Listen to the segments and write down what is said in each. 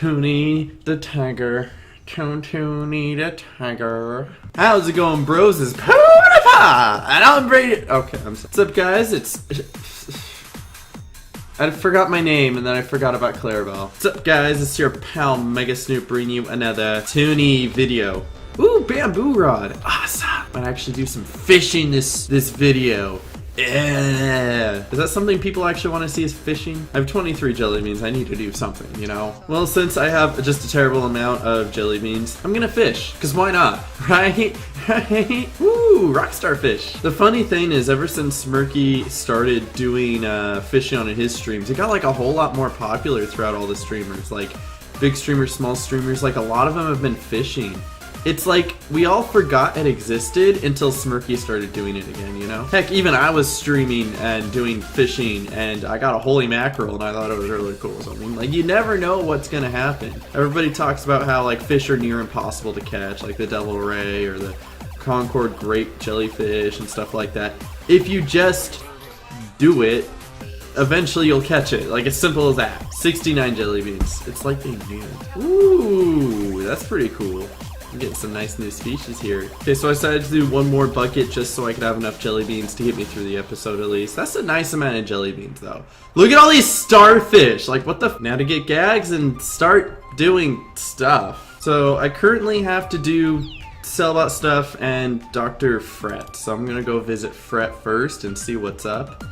Toonie the tiger. Toonie the tiger. How's it going, bros? It's PewDiePie, and I'm Brady. Okay, I'm sorry. What's up, guys? I forgot my name, and then I forgot about Clarabelle. What's up, guys? It's your pal Mega Snoop bringing you another Toonie video. Ooh, bamboo rod. Awesome. Might actually do some fishing this video. Yeah. Is that something people actually want to see is fishing? I have 23 jelly beans. I need to do something, you know? Well, since I have just a terrible amount of jelly beans, I'm gonna fish. Because why not? Right? Right? Woo! Rockstar fish. The funny thing is, ever since Smirky started doing fishing on his streams, it got like a whole lot more popular throughout all the streamers. Like, big streamers, small streamers, like a lot of them have been fishing. It's like, we all forgot it existed until Smirky started doing it again, you know? Heck, even I was streaming and doing fishing, and I got a holy mackerel, and I thought it was really cool. So, I mean, like, you never know what's gonna happen. Everybody talks about how, like, fish are near impossible to catch, like the devil ray or the Concord grape jellyfish and stuff like that. If you just do it, eventually you'll catch it. Like, as simple as that. 69 jelly beans. It's like being new. Ooh, that's pretty cool. I'm getting some nice new species here. Okay, so I decided to do one more bucket just so I could have enough jelly beans to get me through the episode at least. That's a nice amount of jelly beans though. Look at all these starfish! Like, what the f— now to get gags and start doing stuff. So I currently have to do Sellbot stuff and Dr. Fret. So I'm gonna go visit Fret first and see what's up.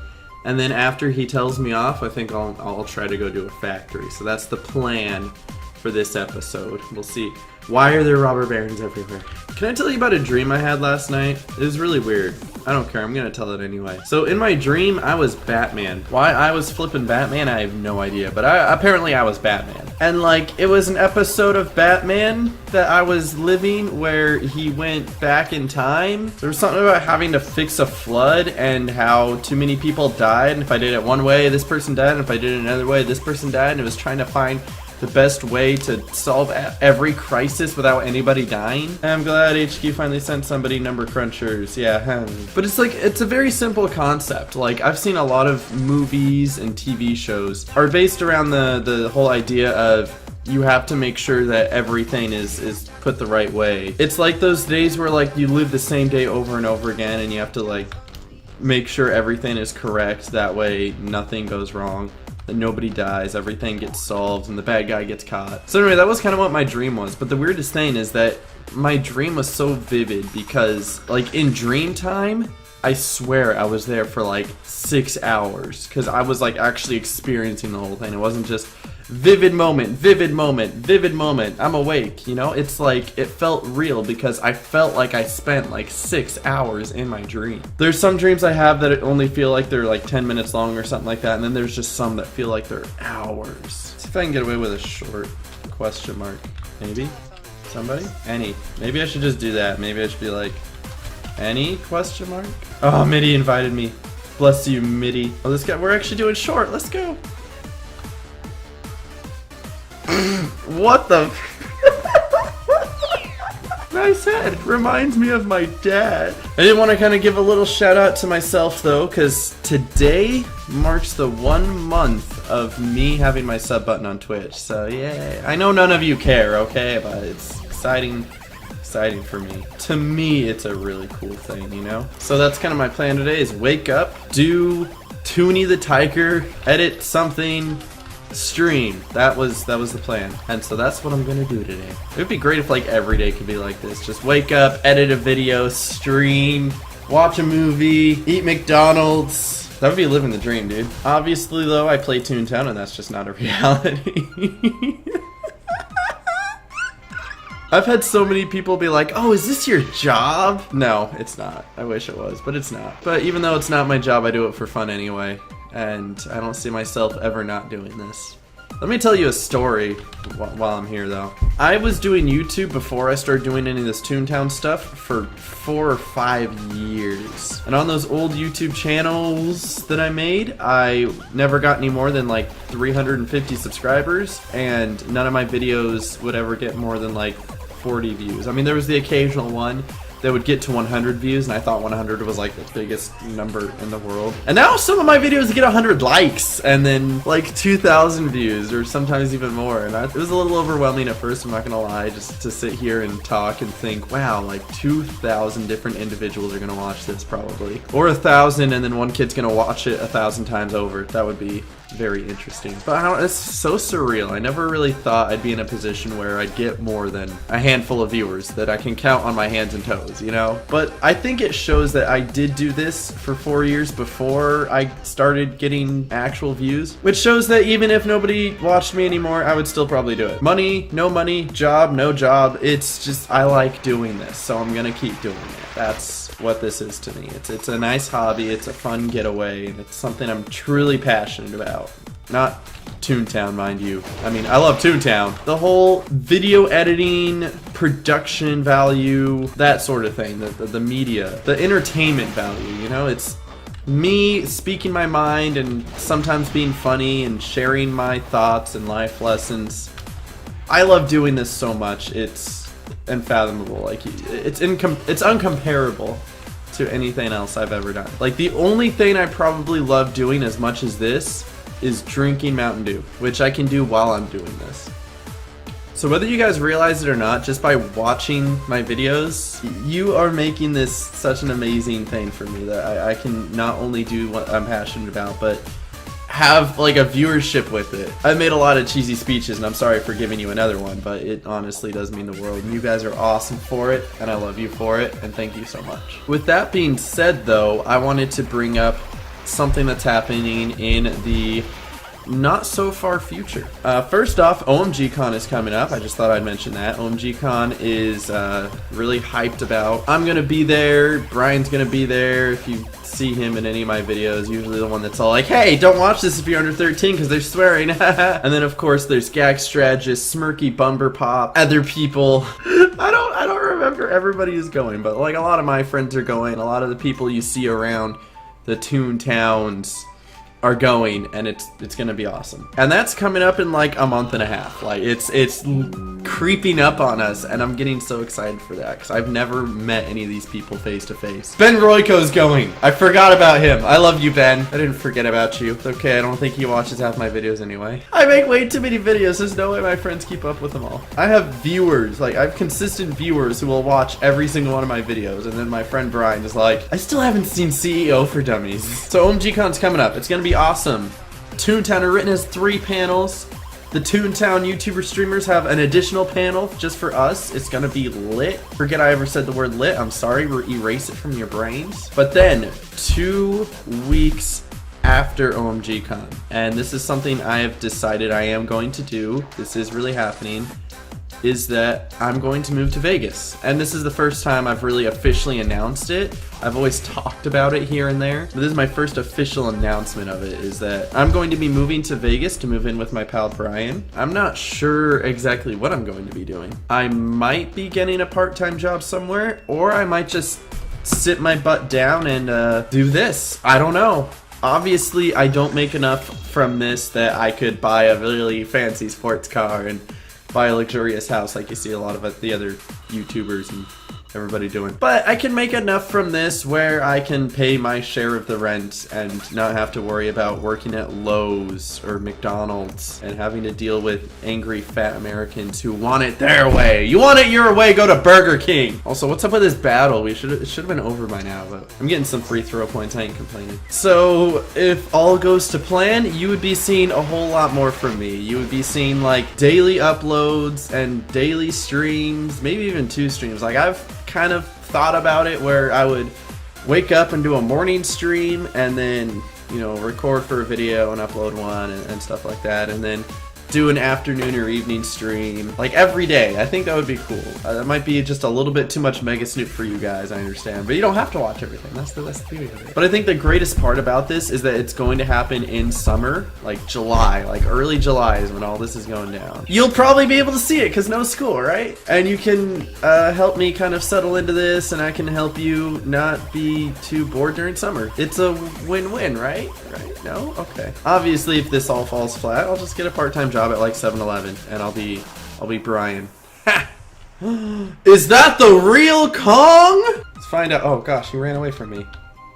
And then after he tells me off, I think I'll try to go do a factory. So that's the plan for this episode. We'll see. Why are there robber barons everywhere? Can I tell you about a dream I had last night? It was really weird. I don't care, I'm gonna tell it anyway. So in my dream, I was Batman. Why I was flipping Batman, I have no idea, but apparently I was Batman. And like, it was an episode of Batman that I was living where he went back in time. There was something about having to fix a flood and how too many people died, and if I did it one way, this person died, and if I did it another way, this person died, and it was trying to find the best way to solve every crisis without anybody dying. I'm glad HQ finally sent somebody number crunchers. Yeah, but it's like, it's a very simple concept. Like, I've seen a lot of movies and TV shows are based around the whole idea of you have to make sure that everything is put the right way. It's like those days where like you live the same day over and over again and you have to like make sure everything is correct. That way nothing goes wrong. That nobody dies, everything gets solved, and the bad guy gets caught. So anyway, that was kind of what my dream was, but the weirdest thing is that my dream was so vivid because, like, in dream time, I swear I was there for like 6 hours, because I was like actually experiencing the whole thing. It wasn't just vivid moment, vivid moment, vivid moment, I'm awake, you know? It's like, it felt real because I felt like I spent like 6 hours in my dream. There's some dreams I have that only feel like they're like 10 minutes long or something like that, and then there's just some that feel like they're hours. Let's see if I can get away with a short question mark. Maybe? Somebody? Any. Maybe I should just do that. Maybe I should be like, any question mark? Oh, Mitty invited me. Bless you, Mitty. Oh, this guy, we're actually doing short. Let's go. What the? Nice head. Reminds me of my dad. I did want to kind of give a little shout out to myself though, because today marks the 1 month of me having my sub button on Twitch. So yeah, I know none of you care, okay, but it's exciting for me. To me, it's a really cool thing, you know? So that's kind of my plan today, is wake up, do Toonie the Tiger, edit something, stream. That was the plan, and so that's what I'm gonna do today. It would be great if like every day could be like this. Just wake up, edit a video, stream, watch a movie, eat McDonald's. That would be living the dream, dude. Obviously though, I play Toontown and that's just not a reality. I've had so many people be like, oh, is this your job? No, it's not. I wish it was, but it's not. But even though it's not my job, I do it for fun anyway. And I don't see myself ever not doing this. Let me tell you a story while I'm here though. I was doing YouTube before I started doing any of this Toontown stuff for 4 or 5 years. And on those old YouTube channels that I made, I never got any more than like 350 subscribers, and none of my videos would ever get more than like 40 views. I mean, there was the occasional one that would get to 100 views, and I thought 100 was like the biggest number in the world. And now some of my videos get 100 likes and then like 2,000 views, or sometimes even more. And it was a little overwhelming at first, I'm not gonna lie, just to sit here and talk and think, wow, like 2,000 different individuals are gonna watch this probably. Or 1,000, and then one kid's gonna watch it 1,000 times over. That would be very interesting. But I don't, it's so surreal. I never really thought I'd be in a position where I'd get more than a handful of viewers that I can count on my hands and toes, you know? But I think it shows that I did do this for 4 years before I started getting actual views, which shows that even if nobody watched me anymore, I would still probably do it. Money, job, no job. It's just, I like doing this, so I'm gonna keep doing it. That's what this is to me. It's a nice hobby, it's a fun getaway, and it's something I'm truly passionate about. Not Toontown, mind you. I mean, I love Toontown. The whole video editing, production value, that sort of thing, the media, the entertainment value, you know? It's me speaking my mind and sometimes being funny and sharing my thoughts and life lessons. I love doing this so much, it's unfathomable. Like, it's uncomparable to anything else I've ever done. Like, the only thing I probably love doing as much as this is drinking Mountain Dew, which I can do while I'm doing this. So whether you guys realize it or not, just by watching my videos, you are making this such an amazing thing for me that I can not only do what I'm passionate about, but have like a viewership with it. I've made a lot of cheesy speeches, and I'm sorry for giving you another one, but it honestly does mean the world. You guys are awesome for it, and I love you for it, and thank you so much. With that being said though, I wanted to bring up something that's happening in the not so far future. First off, OMGCon is coming up. I just thought I'd mention that. OMGCon is really hyped about. I'm gonna be there, Brian's gonna be there. If you see him in any of my videos, usually the one that's all like, hey, don't watch this if you're under 13 because they're swearing. And then of course there's Gag Strategist, Smirky Bumper Pop, other people. I don't remember everybody is going, but like a lot of my friends are going, a lot of the people you see around the Toontowns are going, and it's gonna be awesome. And that's coming up in like a month and a half. Like it's creeping up on us, and I'm getting so excited for that because I've never met any of these people face to face. Ben Royko's going. I forgot about him. I love you, Ben. I didn't forget about you. It's okay, I don't think he watches half my videos anyway. I make way too many videos. There's no way my friends keep up with them all. I have viewers, like I have consistent viewers who will watch every single one of my videos, and then my friend Brian is like, I still haven't seen CEO for Dummies. So OMGCon's coming up. It's gonna be awesome. Toontown Rewritten has 3 panels. The Toontown YouTuber streamers have an additional panel just for us. It's gonna be lit. Forget I ever said the word lit. I'm sorry. Erase it from your brains. But then 2 weeks after OMGCon, and this is something I have decided I am going to do. This is really happening. Is that I'm going to move to Vegas. And this is the first time I've really officially announced it. I've always talked about it here and there, but this is my first official announcement of it, is that I'm going to be moving to Vegas to move in with my pal Brian. I'm not sure exactly what I'm going to be doing. I might be getting a part-time job somewhere, or I might just sit my butt down and do this. I don't know. Obviously, I don't make enough from this that I could buy a really fancy sports car and buy a luxurious house like you see a lot of the other YouTubers and everybody doing. But I can make enough from this where I can pay my share of the rent and not have to worry about working at Lowe's or McDonald's and having to deal with angry fat Americans who want it their way. You want it your way, go to Burger King. Also, what's up with this battle? It should have been over by now, but I'm getting some free throw points. I ain't complaining. So if all goes to plan, you would be seeing a whole lot more from me. You would be seeing like daily uploads and daily streams, maybe even 2 streams. Like I've kind of thought about it where I would wake up and do a morning stream and then, you know, record for a video and upload one and stuff like that, and then do an afternoon or evening stream like every day. I think that would be cool. That might be just a little bit too much Mega Snoop for you guys, I understand, but you don't have to watch everything. That's the beauty of it. But I think the greatest part about this is that it's going to happen in summer, like July, like early July is when all this is going down. You'll probably be able to see it because no school, right? And you can help me kind of settle into this, and I can help you not be too bored during summer. It's a win-win, right? No? Okay. Obviously, if this all falls flat, I'll just get a part-time job at like 7-Eleven, and I'll be Brian. Ha! Is that the real Kong? Let's find out. Oh gosh, he ran away from me.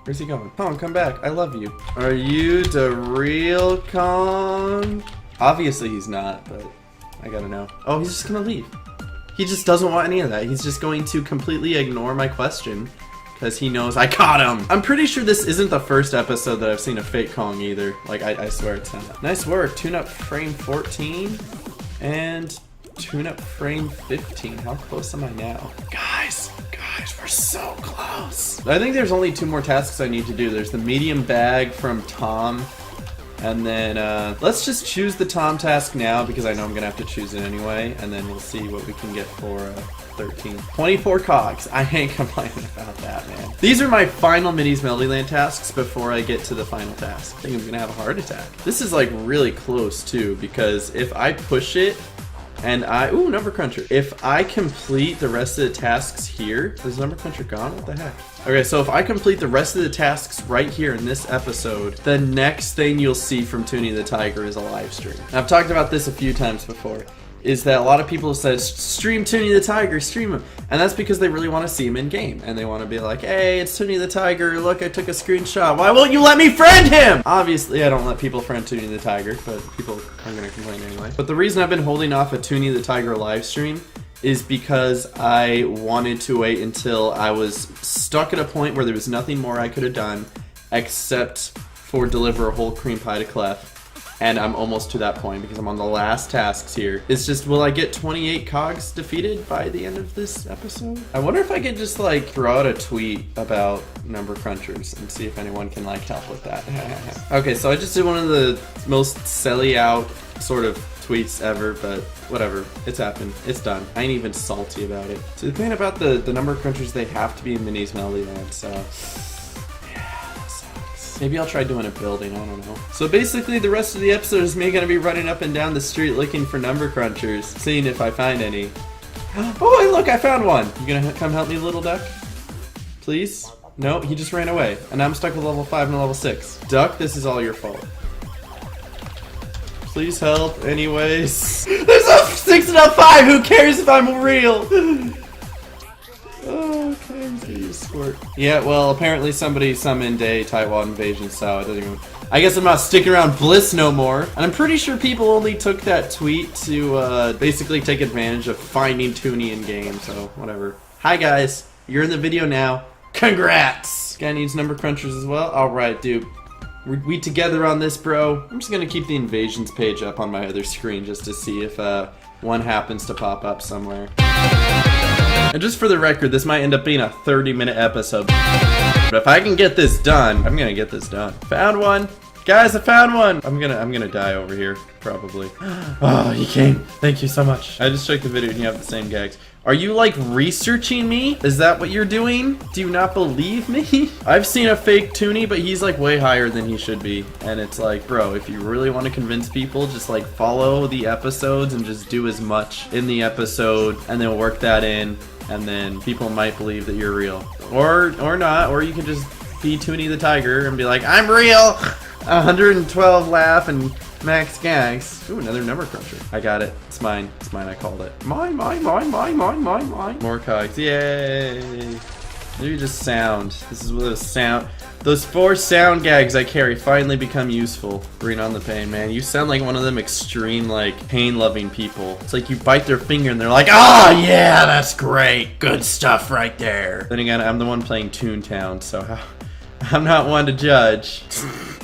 Where's he going? Kong, come back. I love you. Are you the real Kong? Obviously he's not, but I gotta know. Oh, he's just gonna leave. He just doesn't want any of that. He's just going to completely ignore my question because he knows I caught him. I'm pretty sure this isn't the first episode that I've seen a fake Kong either. Like, I swear it's not. Nice work. Tune-up frame 14 and tune-up frame 15. How close am I now? Guys, we're so close. I think there's only 2 more tasks I need to do. There's the medium bag from Tom. And then, let's just choose the Tom task now because I know I'm gonna have to choose it anyway. And then we'll see what we can get for 13. 24 cogs. I ain't complaining about that, man. These are my final Minnie's Melody Land tasks before I get to the final task. I think I'm gonna have a heart attack. This is like really close too because if I push it and ooh, number cruncher. If I complete the rest of the tasks here, is number cruncher gone? What the heck? Okay, so if I complete the rest of the tasks right here in this episode, the next thing you'll see from Toonie the Tiger is a live stream. I've talked about this a few times before, is that a lot of people have said, stream Toonie the Tiger, stream him. And that's because they really want to see him in game. And they want to be like, hey, it's Toonie the Tiger, look, I took a screenshot. Why won't you let me friend him? Obviously, I don't let people friend Toonie the Tiger, but people are going to complain anyway. But the reason I've been holding off a Toonie the Tiger live stream is because I wanted to wait until I was stuck at a point where there was nothing more I could have done except for deliver a whole cream pie to Clef. And I'm almost to that point because I'm on the last tasks here. It's just, will I get 28 cogs defeated by the end of this episode? I wonder if I could just like throw out a tweet about number crunchers and see if anyone can like help with that. Okay, so I just did one of the most silly out sort of tweets ever, but whatever, it's happened, it's done. I ain't even salty about it. So the thing about the number crunchers, they have to be in Minnie's Melody Land, so yeah, that sucks. Maybe I'll try doing a building, I don't know. So basically the rest of the episode is me gonna be running up and down the street looking for number crunchers, seeing if I find any. Oh, hey, look, I found one. You gonna come help me, little duck? Please? No, he just ran away, and I'm stuck with level 5 and level 6. Duck, this is all your fault. Please help, anyways. There's a 6 and a 5, who cares if I'm real? Oh, okay, I'm gonna use squirt. Yeah, well, apparently somebody summoned a Taiwan invasion, so it doesn't even... I guess I'm not sticking around Bliss no more. And I'm pretty sure people only took that tweet to basically take advantage of finding Toonie in game, so whatever. Hi guys, you're in the video now. Congrats! Guy needs number crunchers as well? Alright, dude. We together on this, bro. I'm just gonna keep the invasions page up on my other screen just to see if one happens to pop up somewhere. And just for the record, this might end up being a 30-minute episode. But if I can get this done, I'm gonna get this done. Found one. Guys, I found one! I'm gonna die over here, probably. Oh, you came. Thank you so much. I just checked the video and you have the same gags. Are you like researching me? Is that what you're doing? Do you not believe me? I've seen a fake Toonie, but he's like way higher than he should be. And it's like, bro, if you really want to convince people, just like follow the episodes and just do as much in the episode and then work that in. And then people might believe that you're real. Or not, or you can just be Toonie the Tiger and be like, I'm real! 112 laugh and max gags. Ooh, another number cruncher. I got it. It's mine. It's mine. I called it. Mine. More cogs. Yay. Maybe just sound. This is what those sound. Those 4 sound gags I carry finally become useful. Bring on the pain, man. You sound like one of them extreme, like, pain-loving people. It's like you bite their finger and they're like, ah, yeah, that's great. Good stuff right there. Then again, I'm the one playing Toontown, so I'm not one to judge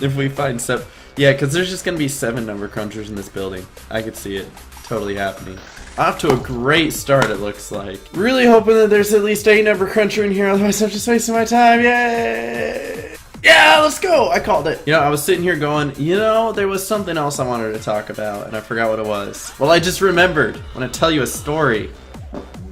if we find stuff. Yeah, because there's just going to be 7 number crunchers in this building. I could see it totally happening. Off to a great start, it looks like. Really hoping that there's at least 8 number cruncher in here, otherwise I'm just wasting my time. Yay! Yeah, let's go! I called it. You know, I was sitting here going, you know, there was something else I wanted to talk about, and I forgot what it was. Well, I just remembered. I want to tell you a story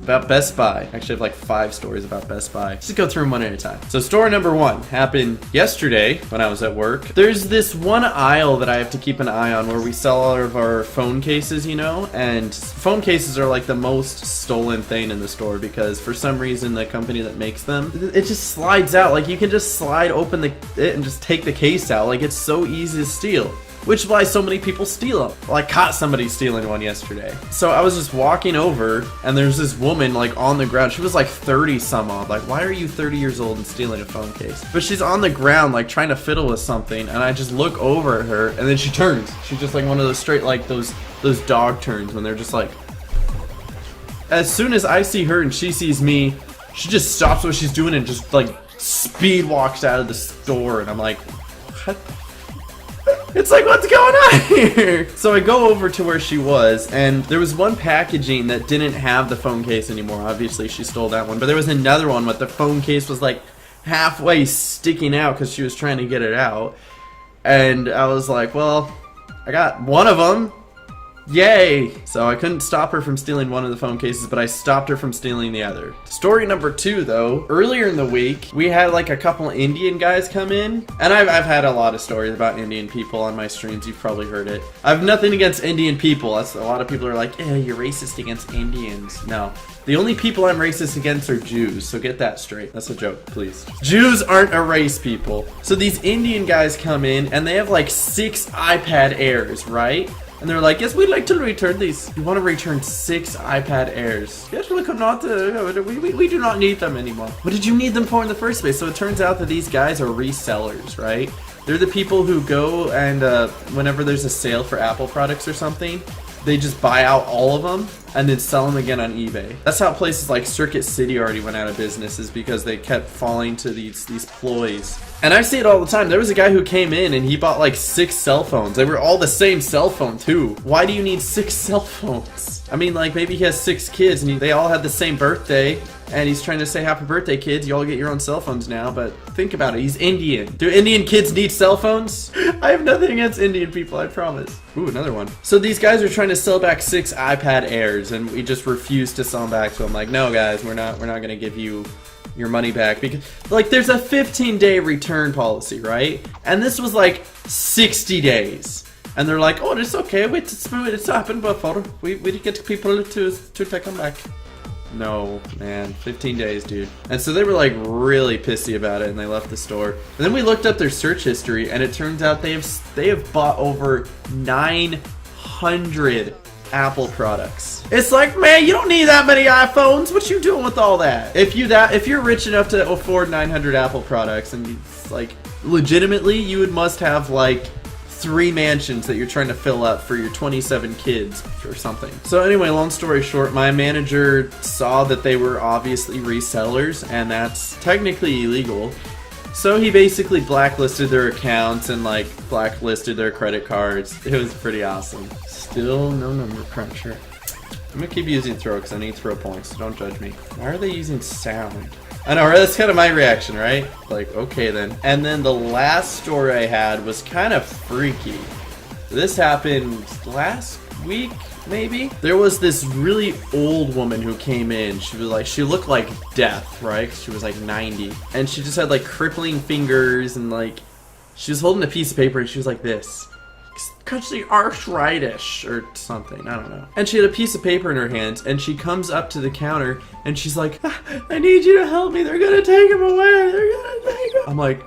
about Best Buy. Actually, I have like 5 stories about Best Buy. Just go through them one at a time. So story number 1 happened yesterday when I was at work. There's this one aisle that I have to keep an eye on where we sell all of our phone cases, you know? And phone cases are like the most stolen thing in the store because for some reason the company that makes them, it just slides out. Like you can just slide open it and just take the case out. Like it's so easy to steal. which is why so many people steal them. Well, I caught somebody stealing one yesterday. So I was just walking over, and there's this woman like on the ground. She was like 30 some odd. Like, why are you 30 years old and stealing a phone case? But she's on the ground like trying to fiddle with something, and I just look over at her, and then she turns. She's just like one of those straight, like those dog turns when they're just like. As soon as I see her and she sees me, she just stops what she's doing and just like speed walks out of the store, and I'm like, what? It's like, what's going on here? So I go over to where she was, and there was one packaging that didn't have the phone case anymore. Obviously, she stole that one. But there was another one with the phone case was like halfway sticking out because she was trying to get it out. And I was like, well, I got one of them. Yay! So I couldn't stop her from stealing one of the phone cases, but I stopped her from stealing the other. Story number 2, though. Earlier in the week, we had like a couple Indian guys come in. And I've had a lot of stories about Indian people on my streams. You've probably heard it. I have nothing against Indian people. That's, a lot of people are like, eh, you're racist against Indians. No. The only people I'm racist against are Jews, so get that straight. That's a joke, please. Jews aren't a race, people. So these Indian guys come in, and they have like 6 iPad Airs, right? And they're like, yes, we'd like to return these. You want to return 6 iPad Airs? Yes, we could not. We do not need them anymore. What did you need them for in the first place? So it turns out that these guys are resellers, right? They're the people who go and whenever there's a sale for Apple products or something, they just buy out all of them and then sell them again on eBay. That's how places like Circuit City already went out of business, is because they kept falling to these ploys. And I see it all the time. There was a guy who came in and he bought like 6 cell phones. They were all the same cell phone too. Why do you need 6 cell phones? I mean, like, maybe he has 6 kids and they all had the same birthday, and he's trying to say happy birthday, kids. You all get your own cell phones now. But think about it. He's Indian. Do Indian kids need cell phones? I have nothing against Indian people, I promise. Ooh, another one. So these guys are trying to sell back 6 iPad Airs, and we just refuse to sell them back to them. Like, no, guys, we're not gonna give you your money back, because like there's a 15-day return policy, right? And this was like 60 days. And they're like, oh, it's okay. Wait, it's happened before. We get people to take them back. No, man, 15 days, dude. And so they were like really pissy about it, and they left the store. And then we looked up their search history, and it turns out they have bought over 900 Apple products. It's like, man, you don't need that many iPhones. What you doing with all that? If you're rich enough to afford 900 Apple products, and like legitimately, you must have like 3 mansions that you're trying to fill up for your 27 kids or something. So anyway, long story short, my manager saw that they were obviously resellers, and that's technically illegal. So he basically blacklisted their accounts and like blacklisted their credit cards. It was pretty awesome. Still no number cruncher. I'm gonna keep using throw because I need throw points, so don't judge me. Why are they using sound? I know, right? That's kind of my reaction, right? Like, okay then. And then the last story I had was kind of freaky. This happened last week, maybe? There was this really old woman who came in. She looked like death, right? 'Cause she was like 90. And she just had like crippling fingers, and like, she was holding a piece of paper and she was like this. Because the arthritis or something, I don't know. And she had a piece of paper in her hands, and she comes up to the counter and she's like, I need you to help me. They're gonna take him away. They're gonna take him. I'm like,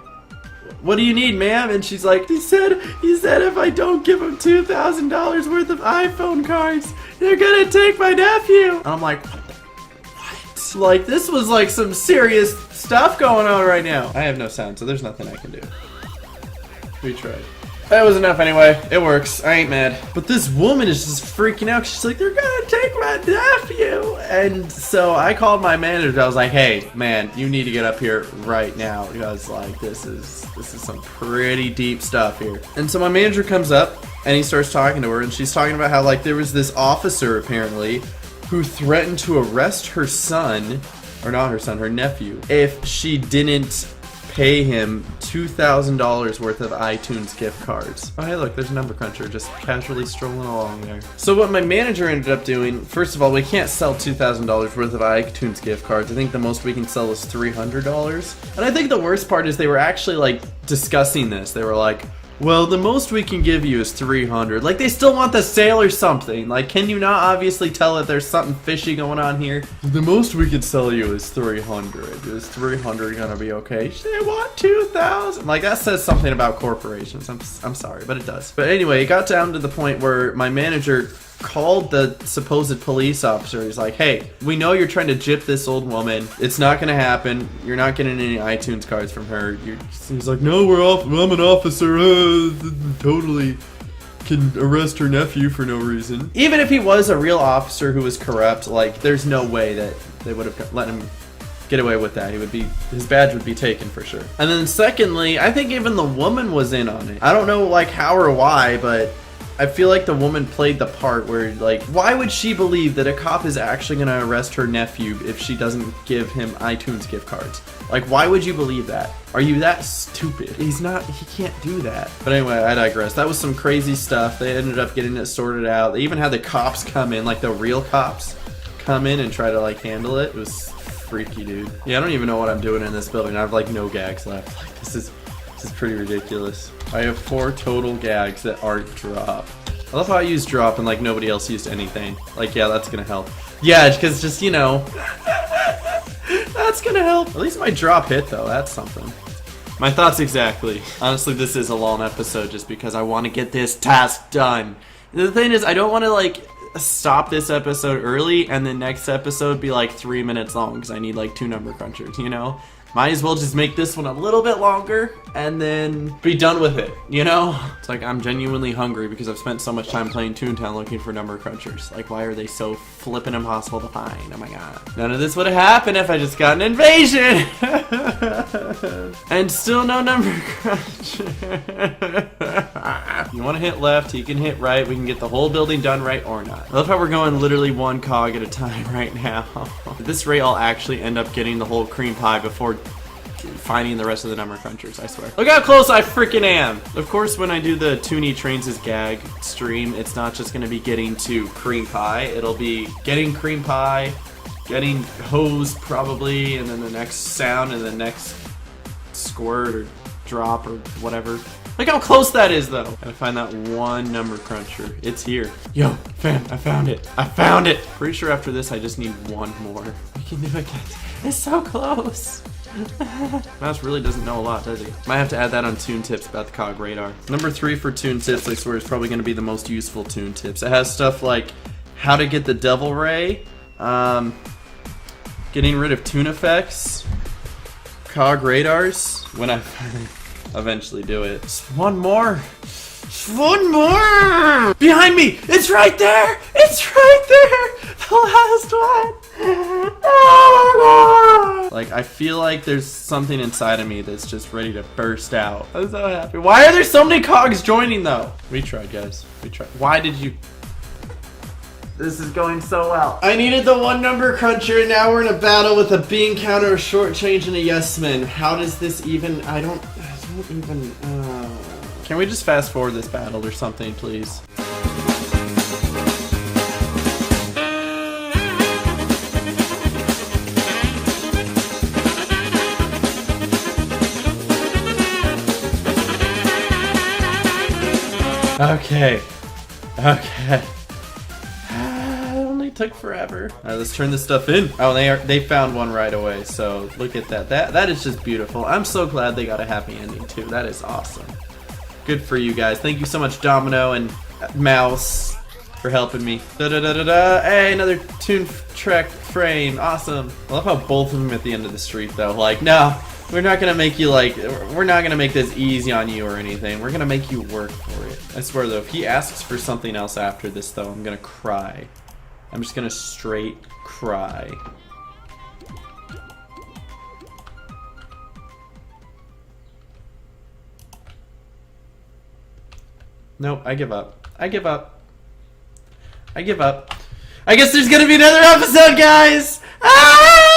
what do you need, ma'am? And she's like, he said if I don't give him $2,000 worth of iPhone cards, they're gonna take my nephew. And I'm like, what? Like, this was like some serious stuff going on right now. I have no sound, so there's nothing I can do. We tried. That was enough anyway. It works. I ain't mad. But this woman is just freaking out. She's like, they're gonna take my nephew. And so I called my manager. I was like, hey, man, you need to get up here right now. Because like, this is some pretty deep stuff here. And so my manager comes up and he starts talking to her, and she's talking about how like there was this officer apparently who threatened to arrest her son, or not her son, her nephew, if she didn't pay him $2,000 worth of iTunes gift cards. Oh, hey, look, there's a number cruncher just casually strolling along there. So what my manager ended up doing, first of all, we can't sell $2,000 worth of iTunes gift cards. I think the most we can sell is $300. And I think the worst part is they were actually like discussing this. They were like, Well, the most we can give you is 300. Like, they still want the sale or something. Like, can you not obviously tell that there's something fishy going on here? The most we could sell you is 300. Is 300 gonna be okay? They want 2,000. Like, that says something about corporations. I'm sorry, but it does. But anyway, it got down to the point where my manager called the supposed police officer. He's like, hey, we know you're trying to gyp this old woman. It's not gonna happen. You're not getting any iTunes cards from her. He's like, no, I'm an officer. Totally can arrest her nephew for no reason. Even if he was a real officer who was corrupt, like, there's no way that they would have let him get away with that. His badge would be taken for sure. And then secondly, I think even the woman was in on it. I don't know like how or why, but I feel like the woman played the part where, like, why would she believe that a cop is actually gonna arrest her nephew if she doesn't give him iTunes gift cards? Like, why would you believe that? Are you that stupid? He can't do that. But anyway, I digress. That was some crazy stuff. They ended up getting it sorted out. They even had the cops come in, like the real cops come in and try to like handle it. It was freaky, dude. Yeah, I don't even know what I'm doing in this building. I have like no gags left. Like, this is pretty ridiculous. I have 4 total gags that aren't drop. I love how I use drop and like nobody else used anything. Like, yeah, that's gonna help. Yeah, because just, you know, that's gonna help. At least my drop hit though, that's something. My thoughts exactly. Honestly, this is a long episode just because I want to get this task done. The thing is, I don't want to like stop this episode early and the next episode be like 3 minutes long because I need like 2 number crunchers, you know? Might as well just make this one a little bit longer and then be done with it, you know? It's like I'm genuinely hungry because I've spent so much time playing Toontown looking for number crunchers. Like, why are they so flippin' impossible to find? Oh my god. None of this would have happened if I just got an invasion! And still no number cruncher. You want to hit left, you can hit right, we can get the whole building done right or not. I love how we're going literally 1 cog at a time right now. At this rate, I'll actually end up getting the whole cream pie before finding the rest of the number crunchers, I swear. Look how close I freaking am! Of course, when I do the Toonie Trains His Gag stream, it's not just gonna be getting to cream pie, it'll be getting cream pie, getting hose probably, and then the next sound, and the next squirt or drop or whatever. Look how close that is though! Gotta find that 1 number cruncher. It's here. Yo, fam, I found it. I found it! Pretty sure after this I just need 1 more. We can do it, guys. It's so close! Mouse really doesn't know a lot, does he? Might have to add that on Toon Tips about the cog radar. Number 3 for Toon Tips, I swear, is probably going to be the most useful Toon Tips. It has stuff like how to get the Devil Ray, getting rid of Toon Effects, cog radars, when I eventually do it. Just 1 more! Just 1 more! Behind me! It's right there! It's right there! The last one! Oh my god! Like, I feel like there's something inside of me that's just ready to burst out. I'm so happy. Why are there so many cogs joining though? We tried, guys. We tried. Why did you... This is going so well. I needed the 1 number cruncher and now we're in a battle with a bean counter, a short change, and a yes man. How does this even... I don't even... Can we just fast forward this battle or something, please? Okay. Okay. It only took forever. Alright, let's turn this stuff in. Oh, they found one right away, so look at that. That is just beautiful. I'm so glad they got a happy ending too. That is awesome. Good for you guys. Thank you so much, Domino and Mouse, for helping me. Da-da-da-da-da. Hey, another Toon Trek frame. Awesome. I love how both of them at the end of the street, though. Like, no, we're not gonna make you like, we're not gonna make this easy on you or anything. We're gonna make you work for it. I swear though, if he asks for something else after this though, I'm gonna cry. I'm just gonna straight cry. Nope, I give up. I give up. I give up. I guess there's gonna be another episode, guys! Ah!